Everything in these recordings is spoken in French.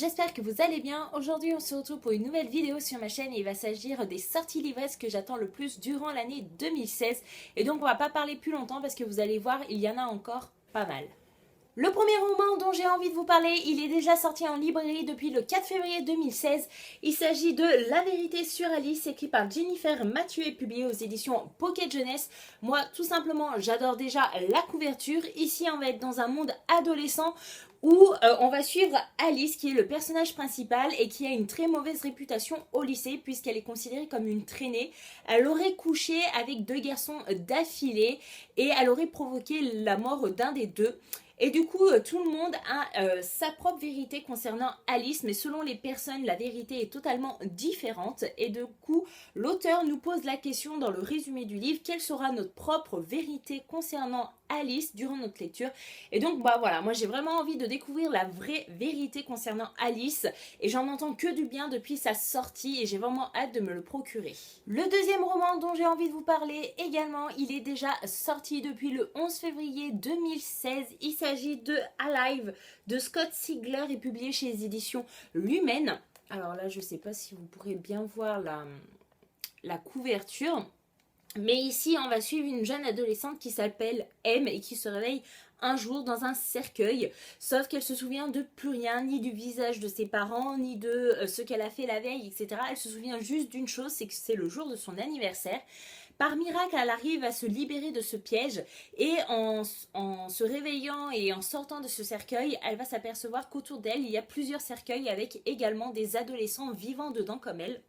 j'espère que vous allez bien. Aujourd'hui on se retrouve pour une nouvelle vidéo sur ma chaîne et il va s'agir des sorties livresques que j'attends le plus durant l'année 2016. Et donc on va pas parler plus longtemps parce que vous allez voir, il y en a encore pas mal. Le premier roman dont j'ai envie de vous parler, il est déjà sorti en librairie depuis le 4 février 2016. Il s'agit de La vérité sur Alice, écrit par Jennifer Mathieu et publié aux éditions Pocket Jeunesse. Moi, tout simplement, j'adore déjà la couverture. Ici, on va être dans un monde adolescent où on va suivre Alice, qui est le personnage principal et qui a une très mauvaise réputation au lycée puisqu'elle est considérée comme une traînée. Elle aurait couché avec deux garçons d'affilée et elle aurait provoqué la mort d'un des deux. Et du coup, tout le monde a sa propre vérité concernant Alice, mais selon les personnes, la vérité est totalement différente. Et du coup, l'auteur nous pose la question dans le résumé du livre, quelle sera notre propre vérité concernant Alice durant notre lecture. Et donc, voilà, moi j'ai vraiment envie de découvrir la vraie vérité concernant Alice. Et j'en entends que du bien depuis sa sortie et j'ai vraiment hâte de me le procurer. Le deuxième roman dont j'ai envie de vous parler également, il est déjà sorti depuis le 11 février 2016. Il s'agit de Alive de Scott Sigler et publié chez les éditions Lumen. Alors là, je ne sais pas si vous pourrez bien voir la couverture. Mais ici, on va suivre une jeune adolescente qui s'appelle M et qui se réveille un jour dans un cercueil. Sauf qu'elle se souvient de plus rien, ni du visage de ses parents, ni de ce qu'elle a fait la veille, etc. Elle se souvient juste d'une chose, c'est que c'est le jour de son anniversaire. Par miracle, elle arrive à se libérer de ce piège et en se réveillant et en sortant de ce cercueil, elle va s'apercevoir qu'autour d'elle, il y a plusieurs cercueils avec également des adolescents vivant dedans comme elle.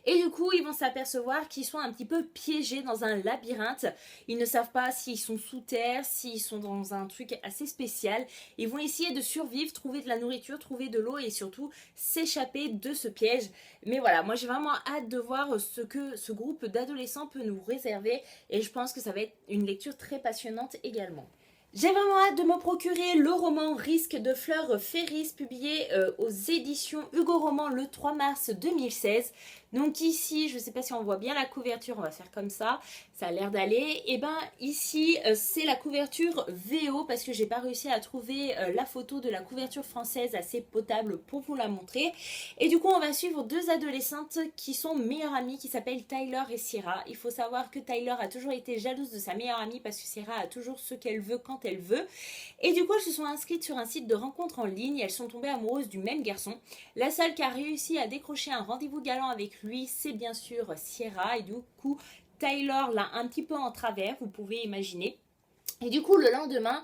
Et du coup, ils vont s'apercevoir qu'ils sont un petit peu piégés dans un labyrinthe. Ils ne savent pas s'ils sont sous terre, s'ils sont dans un truc assez spécial. Ils vont essayer de survivre, trouver de la nourriture, trouver de l'eau et surtout s'échapper de ce piège. Mais voilà, moi j'ai vraiment hâte de voir ce que ce groupe d'adolescents peut nous réserver. Et je pense que ça va être une lecture très passionnante également. J'ai vraiment hâte de me procurer le roman Risque de Fleur Ferris, publié aux éditions Hugo Roman le 3 mars 2016. Donc ici, je ne sais pas si on voit bien la couverture, on va faire comme ça a l'air d'aller. Et ben ici, c'est la couverture VO parce que j'ai pas réussi à trouver la photo de la couverture française assez potable pour vous la montrer. Et du coup, on va suivre deux adolescentes qui sont meilleures amies, qui s'appellent Tyler et Sierra. Il faut savoir que Tyler a toujours été jalouse de sa meilleure amie parce que Sierra a toujours ce qu'elle veut quand elle veut. Et du coup, elles se sont inscrites sur un site de rencontre en ligne et elles sont tombées amoureuses du même garçon. La seule qui a réussi à décrocher un rendez-vous galant avec lui, c'est bien sûr Sierra. Et du coup, Tyler l'a un petit peu en travers, vous pouvez imaginer. Et du coup, le lendemain,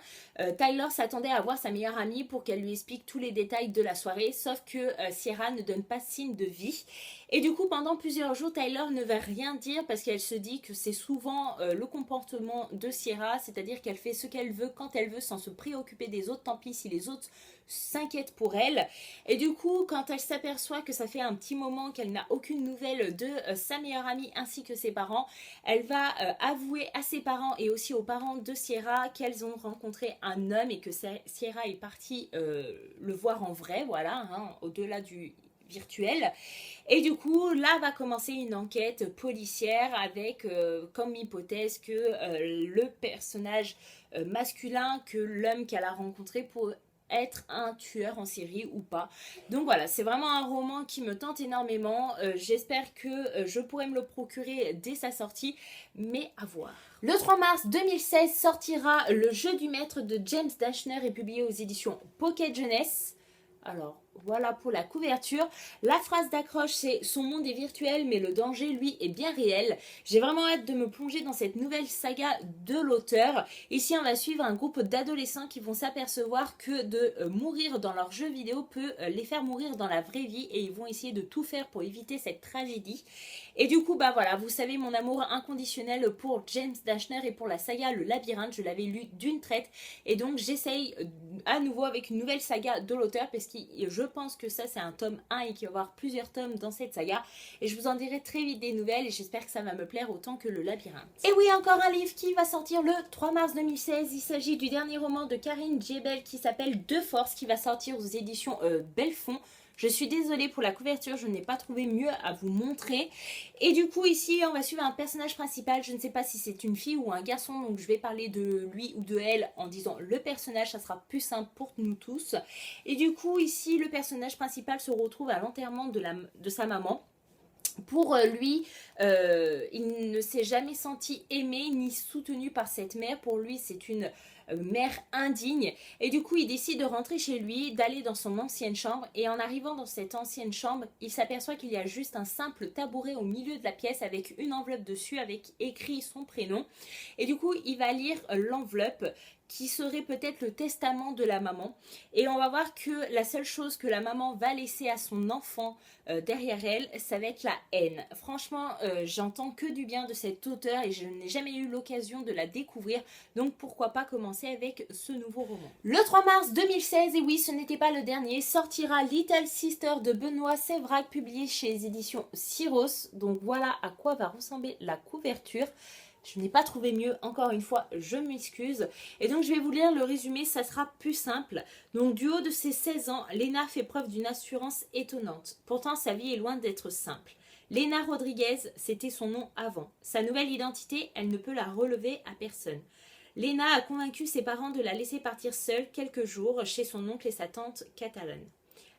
Tyler s'attendait à voir sa meilleure amie pour qu'elle lui explique tous les détails de la soirée, sauf que Sierra ne donne pas signe de vie. Et du coup, pendant plusieurs jours, Tyler ne va rien dire parce qu'elle se dit que c'est souvent le comportement de Sierra, c'est-à-dire qu'elle fait ce qu'elle veut quand elle veut sans se préoccuper des autres, tant pis si les autres s'inquiètent pour elle. Et du coup, quand elle s'aperçoit que ça fait un petit moment qu'elle n'a aucune nouvelle de sa meilleure amie ainsi que ses parents, elle va avouer à ses parents et aussi aux parents de Sierra qu'elles ont rencontré un homme et que Sierra est partie le voir en vrai, voilà, hein, au-delà du virtuel. Et du coup, là va commencer une enquête policière avec comme hypothèse que le personnage masculin, que l'homme qu'elle a rencontré pour être un tueur en série ou pas. Donc voilà, c'est vraiment un roman qui me tente énormément. J'espère que je pourrai me le procurer dès sa sortie, mais à voir. Le 3 mars 2016 sortira Le Jeu du Maître de James Dashner et publié aux éditions Pocket Jeunesse. Alors, voilà pour la couverture. La phrase d'accroche, c'est « Son monde est virtuel, mais le danger, lui, est bien réel ». J'ai vraiment hâte de me plonger dans cette nouvelle saga de l'auteur. Ici, on va suivre un groupe d'adolescents qui vont s'apercevoir que de mourir dans leur jeu vidéo peut les faire mourir dans la vraie vie et ils vont essayer de tout faire pour éviter cette tragédie. Et du coup, voilà, vous savez mon amour inconditionnel pour James Dashner et pour la saga Le Labyrinthe. Je l'avais lu d'une traite et donc j'essaye à nouveau avec une nouvelle saga de l'auteur parce que je pense que ça c'est un tome 1 et qu'il va y avoir plusieurs tomes dans cette saga et je vous en dirai très vite des nouvelles et j'espère que ça va me plaire autant que Le Labyrinthe. Et oui, encore un livre qui va sortir le 3 mars 2016, il s'agit du dernier roman de Karine Djebel qui s'appelle De Force, qui va sortir aux éditions Belfond. Je suis désolée pour la couverture, je n'ai pas trouvé mieux à vous montrer. Et du coup ici on va suivre un personnage principal, je ne sais pas si c'est une fille ou un garçon, donc je vais parler de lui ou de elle en disant le personnage, ça sera plus simple pour nous tous. Et du coup ici le personnage principal se retrouve à l'enterrement de sa maman. Pour lui, il ne s'est jamais senti aimé ni soutenu par cette mère. Pour lui, c'est une mère indigne. Et du coup, il décide de rentrer chez lui, d'aller dans son ancienne chambre. Et en arrivant dans cette ancienne chambre, il s'aperçoit qu'il y a juste un simple tabouret au milieu de la pièce avec une enveloppe dessus avec écrit son prénom. Et du coup, il va lire l'enveloppe qui serait peut-être le testament de la maman. Et on va voir que la seule chose que la maman va laisser à son enfant derrière elle, ça va être la haine. Franchement, j'entends que du bien de cet auteur et je n'ai jamais eu l'occasion de la découvrir. Donc pourquoi pas commencer avec ce nouveau roman. Le 3 mars 2016, et oui, ce n'était pas le dernier, sortira Little Sister de Benoît Sévrac, publié chez les éditions Syros. Donc voilà à quoi va ressembler la couverture. Je n'ai pas trouvé mieux, encore une fois, je m'excuse. Et donc je vais vous lire le résumé, ça sera plus simple. Donc du haut de ses 16 ans, Léna fait preuve d'une assurance étonnante. Pourtant sa vie est loin d'être simple. Léna Rodriguez, c'était son nom avant. Sa nouvelle identité, elle ne peut la relever à personne. Léna a convaincu ses parents de la laisser partir seule quelques jours chez son oncle et sa tante catalane.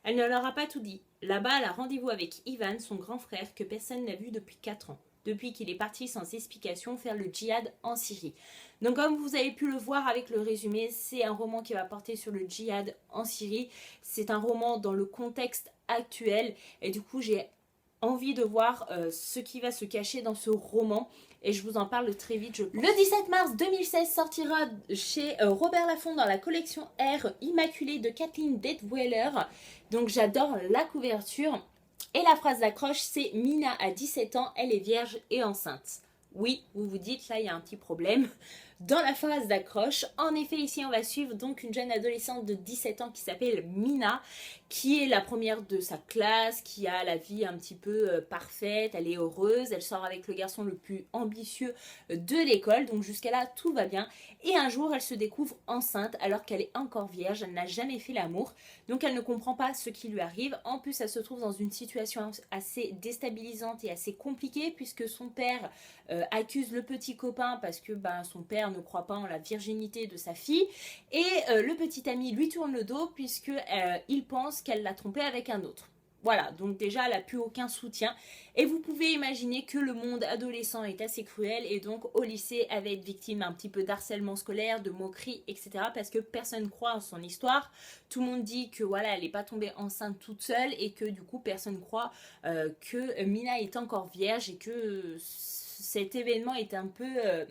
Elle ne leur a pas tout dit. Là-bas, elle a rendez-vous avec Ivan, son grand frère, que personne n'a vu depuis 4 ans. Depuis qu'il est parti sans explication faire le djihad en Syrie. Donc comme vous avez pu le voir avec le résumé, c'est un roman qui va porter sur le djihad en Syrie. C'est un roman dans le contexte actuel et du coup j'ai envie de voir ce qui va se cacher dans ce roman. Et je vous en parle très vite. Le 17 mars 2016 sortira chez Robert Laffont dans la collection R Immaculée de Kathleen Detweiler. Donc j'adore la couverture. Et la phrase d'accroche, c'est Mina a 17 ans, elle est vierge et enceinte. Oui, vous vous dites, là il y a un petit problème dans la phrase d'accroche. En effet, ici on va suivre donc une jeune adolescente de 17 ans qui s'appelle Mina, qui est la première de sa classe, qui a la vie un petit peu parfaite, elle est heureuse, elle sort avec le garçon le plus ambitieux de l'école, donc jusqu'à là tout va bien. Et un jour elle se découvre enceinte alors qu'elle est encore vierge, elle n'a jamais fait l'amour, donc elle ne comprend pas ce qui lui arrive. En plus elle se trouve dans une situation assez déstabilisante et assez compliquée puisque son père accuse le petit copain parce que son père ne croit pas en la virginité de sa fille et le petit ami lui tourne le dos puisque il pense qu'elle l'a trompé avec un autre. Voilà, donc déjà elle n'a plus aucun soutien et vous pouvez imaginer que le monde adolescent est assez cruel et donc au lycée elle va être victime un petit peu d'harcèlement scolaire, de moqueries, etc. parce que personne ne croit en son histoire. Tout le monde dit que voilà, elle n'est pas tombée enceinte toute seule et que du coup personne ne croit que Mina est encore vierge et que cet événement est un peu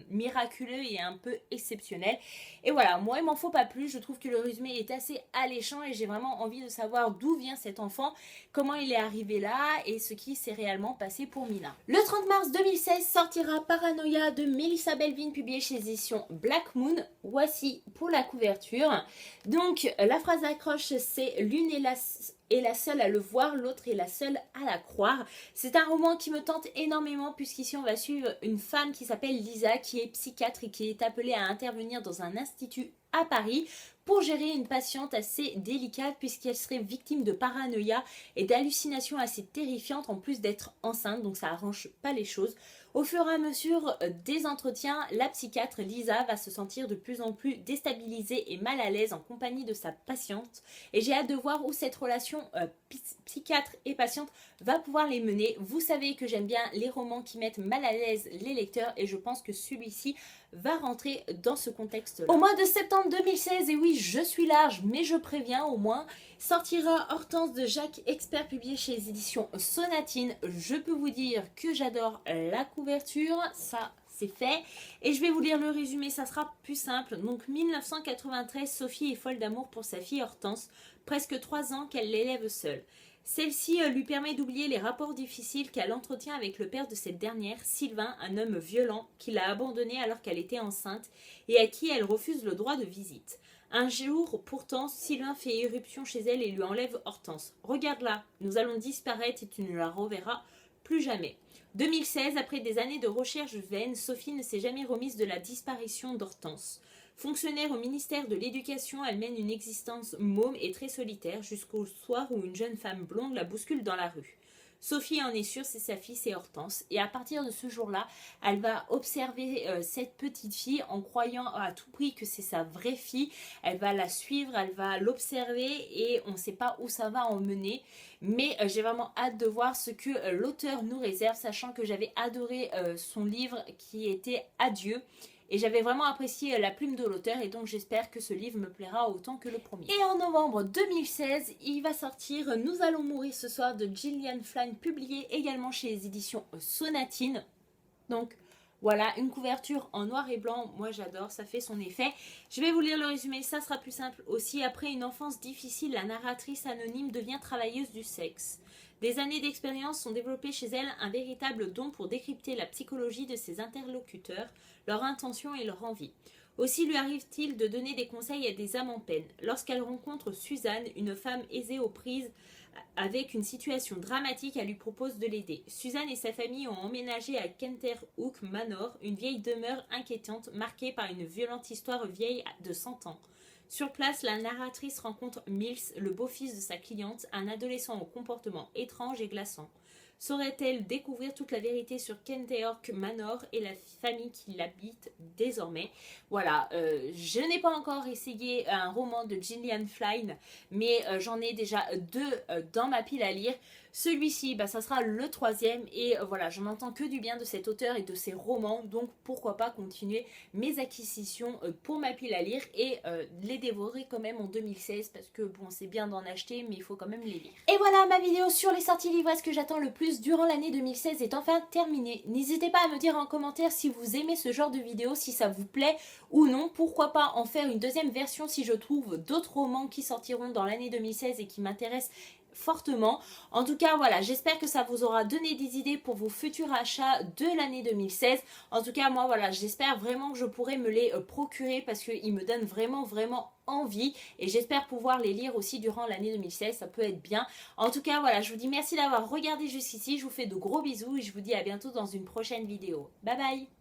miraculeux et un peu exceptionnel. Et voilà, moi il m'en faut pas plus, je trouve que le résumé est assez alléchant et j'ai vraiment envie de savoir d'où vient cet enfant, comment il est arrivé là et ce qui s'est réellement passé pour Mina. Le 30 mars 2016 sortira Paranoia de Melissa Belvin, publié chez les éditions Black Moon. Voici pour la couverture. Donc la phrase d'accroche c'est l'une est la seule à le voir, l'autre est la seule à la croire. C'est un roman qui me tente énormément puisqu'ici on va suivre une femme qui s'appelle Lisa, qui est psychiatre et qui est appelée à intervenir dans un institut à Paris pour gérer une patiente assez délicate puisqu'elle serait victime de paranoïa et d'hallucinations assez terrifiantes en plus d'être enceinte, donc ça arrange pas les choses. Au fur et à mesure des entretiens, la psychiatre Lisa va se sentir de plus en plus déstabilisée et mal à l'aise en compagnie de sa patiente. Et j'ai hâte de voir où cette relation psychiatre et patiente va pouvoir les mener. Vous savez que j'aime bien les romans qui mettent mal à l'aise les lecteurs et je pense que celui-ci va rentrer dans ce contexte-là. Au mois de septembre 2016, et oui, je suis large, mais je préviens au moins, sortira Hortense de Jacques Expert, publié chez les éditions Sonatine. Je peux vous dire que j'adore la couverture, ça c'est fait. Et je vais vous lire le résumé, ça sera plus simple. Donc 1993, Sophie est folle d'amour pour sa fille Hortense, presque 3 ans qu'elle l'élève seule. Celle-ci lui permet d'oublier les rapports difficiles qu'elle entretient avec le père de cette dernière, Sylvain, un homme violent qui l'a abandonnée alors qu'elle était enceinte et à qui elle refuse le droit de visite. Un jour, pourtant, Sylvain fait irruption chez elle et lui enlève Hortense. « Regarde-la, nous allons disparaître et tu ne la reverras plus jamais. » 2016, après des années de recherches vaines, Sophie ne s'est jamais remise de la disparition d'Hortense. Fonctionnaire au ministère de l'Éducation, elle mène une existence môme et très solitaire jusqu'au soir où une jeune femme blonde la bouscule dans la rue. Sophie en est sûre, c'est sa fille, c'est Hortense. Et à partir de ce jour-là, elle va observer cette petite fille en croyant à tout prix que c'est sa vraie fille. Elle va la suivre, elle va l'observer et on ne sait pas où ça va emmener. Mais j'ai vraiment hâte de voir ce que l'auteur nous réserve, sachant que j'avais adoré son livre qui était Adieu. Et j'avais vraiment apprécié la plume de l'auteur et donc j'espère que ce livre me plaira autant que le premier. Et en novembre 2016, il va sortir Nous allons mourir ce soir de Gillian Flynn, publié également chez les éditions Sonatine. Donc voilà, une couverture en noir et blanc, moi j'adore, ça fait son effet. Je vais vous lire le résumé, ça sera plus simple aussi. Après une enfance difficile, la narratrice anonyme devient travailleuse du sexe. Des années d'expérience sont développées chez elle un véritable don pour décrypter la psychologie de ses interlocuteurs, leurs intentions et leurs envies. Aussi lui arrive-t-il de donner des conseils à des âmes en peine. Lorsqu'elle rencontre Suzanne, une femme aisée aux prises avec une situation dramatique, elle lui propose de l'aider. Suzanne et sa famille ont emménagé à Kenterhook Manor, une vieille demeure inquiétante marquée par une violente histoire vieille de 100 ans. Sur place, la narratrice rencontre Mills, le beau-fils de sa cliente, un adolescent au comportement étrange et glaçant. Saurait-elle découvrir toute la vérité sur Kenterhook Manor et la famille qui l'habite désormais? Voilà, je n'ai pas encore essayé un roman de Gillian Flynn, mais j'en ai déjà deux dans ma pile à lire. Celui-ci, ça sera le troisième et voilà, j'en entends que du bien de cet auteur et de ses romans, donc pourquoi pas continuer mes acquisitions pour ma pile à lire et les dévorer quand même en 2016 parce que bon, c'est bien d'en acheter, mais il faut quand même les lire. Et voilà, ma vidéo sur les sorties livresques que j'attends le plus durant l'année 2016 est enfin terminée. N'hésitez pas à me dire en commentaire si vous aimez ce genre de vidéo, si ça vous plaît ou non. Pourquoi pas en faire une deuxième version si je trouve d'autres romans qui sortiront dans l'année 2016 et qui m'intéressent fortement. En tout cas, voilà, j'espère que ça vous aura donné des idées pour vos futurs achats de l'année 2016. En tout cas, moi, voilà, j'espère vraiment que je pourrai me les procurer parce qu'ils me donnent vraiment envie et j'espère pouvoir les lire aussi durant l'année 2016, ça peut être bien. En tout cas, voilà, je vous dis merci d'avoir regardé jusqu'ici, je vous fais de gros bisous et je vous dis à bientôt dans une prochaine vidéo. Bye bye!